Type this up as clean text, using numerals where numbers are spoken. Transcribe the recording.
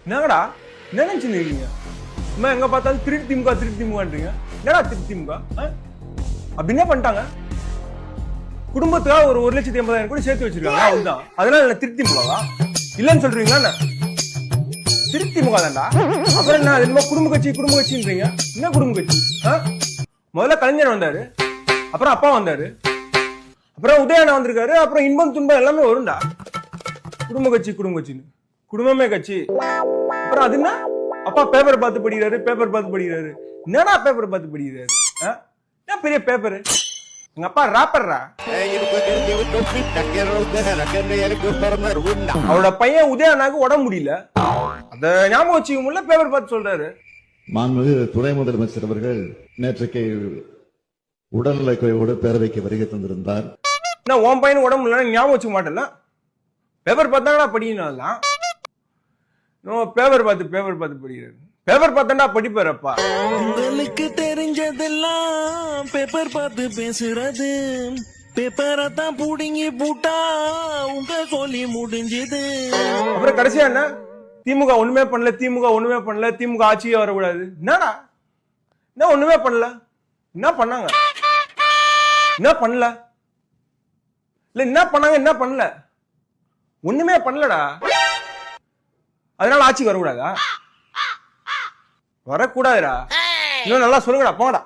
என்னங்கடா என்ன நினைச்சுருக்கீங்க? சும்மா எங்க பார்த்தாலும் திருட்டு திமுகன்றீங்க. என்னடா திருட்டு திமுக அப்படி என்ன பண்ணிட்டாங்க? குடும்பத்துக்காக ஒரு 1,80,000 கூட சேர்த்து வச்சிருக்காங்க, அதுதான். அதனால என்ன திருட்டு திமுகவா? இல்லன்னு சொல்றீங்களா? என்ன திருட்டு திமுக தான்டா. அப்புறம் என்ன என்னமோ குடும்ப கட்சின்றீங்க. என்ன குடும்ப கட்சி? முதல்ல கலைஞர் வந்தாரு, அப்புறம் அப்பா வந்தாரு, அப்புறம் உதயண்ணா வந்திருக்காரு, அப்புறம் இன்பம் துன்பம் எல்லாமே வரும்டா. குடும்ப கட்சின்னு குடும்பமே கட்சி. அப்புறம் அது என்ன? அப்பா பேப்பர் பார்த்து படிக்கிறாரு. என்னடா பேப்பர் பார்த்து படிக்கிறாரு? என்ன பெரிய பேப்பரு? எங்க அப்பா ராப்பர்ரா. அவரோட பையன் உதயண்ணாக்கு உடம்பு முடியல, அந்த ஞாபகம் வச்சுக்க முடியல, பேப்பர் பார்த்து சொல்றாரு. மாண்புமிகு துணை முதலமைச்சர் அவர்கள் நேற்றைக்கு உடல்நல குறைவோடு பேரவைக்கு வருகை தந்திருந்தார். நான் உன் பையன் உடம்பு இல்லைன்னு ஞாபகம் வச்சுக்க மாட்டேன்ல, பேப்பர் பார்த்தாடா படிக்கணும். பேப்பர் பார்த்து படிக்கிறாரு. பேப்பர் பார்த்தா படிப்பாரப்பா. உங்களுக்கு தெரிஞ்சதெல்லாம் பேப்பர் பார்த்து பேசுறது, பேப்பரை தான் புடுங்கி பூட்டா உங்க சொல்லி முடிஞ்சது. அப்புறம் கடைசியா என்ன? திமுக ஒண்ணுமே பண்ணல, திமுக ஆட்சியே வரக்கூடாது. என்னடா என்ன ஒண்ணுமே பண்ணல? என்ன பண்ணாங்க? என்ன பண்ணல? இல்ல என்ன பண்ணாங்க? என்ன பண்ணல? ஒண்ணுமே பண்ணலடா. அதனால ஆட்சிக்கு வரக்கூடாதா? வரக்கூடாதுடா. இன்னும் நல்லா சொல்லுங்கடா, போங்கடா.